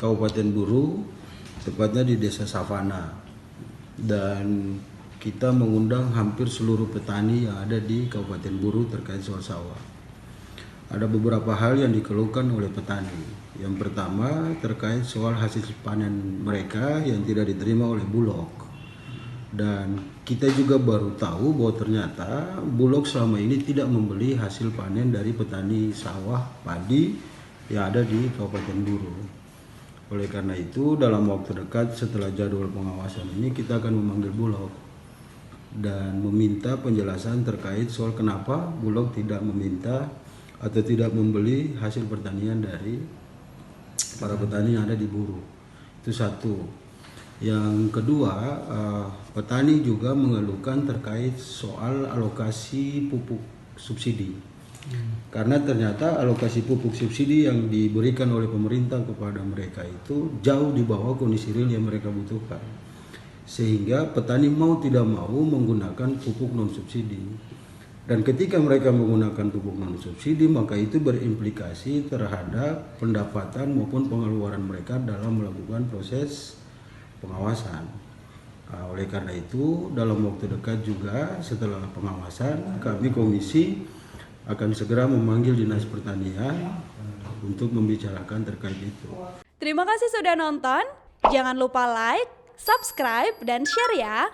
Kabupaten Buru, tepatnya di Desa Savana. Dan kita mengundang hampir seluruh petani yang ada di Kabupaten Buru terkait soal sawah. Ada beberapa hal yang dikeluhkan oleh petani. Yang pertama terkait soal hasil panen mereka yang tidak diterima oleh Bulog. Dan kita juga baru tahu bahwa ternyata Bulog selama ini tidak membeli hasil panen dari petani sawah padi yang ada di Kabupaten Buru. Oleh karena itu dalam waktu dekat setelah jadwal pengawasan ini kita akan memanggil Bulog dan meminta penjelasan terkait soal kenapa Bulog tidak meminta atau tidak membeli hasil pertanian dari para petani yang ada di Buru. Itu satu. Yang kedua, petani juga mengeluhkan terkait soal alokasi pupuk subsidi. Karena ternyata alokasi pupuk subsidi yang diberikan oleh pemerintah kepada mereka itu jauh di bawah kondisi real yang mereka butuhkan. Sehingga petani mau tidak mau menggunakan pupuk non subsidi. Dan ketika mereka menggunakan pupuk non subsidi, maka itu berimplikasi terhadap pendapatan maupun pengeluaran mereka dalam melakukan proses pengawasan. Oleh karena itu, dalam waktu dekat juga setelah pengawasan, kami komisi akan segera memanggil Dinas Pertanian untuk membicarakan terkait itu. Terima kasih sudah nonton. Jangan lupa like, subscribe, dan share ya.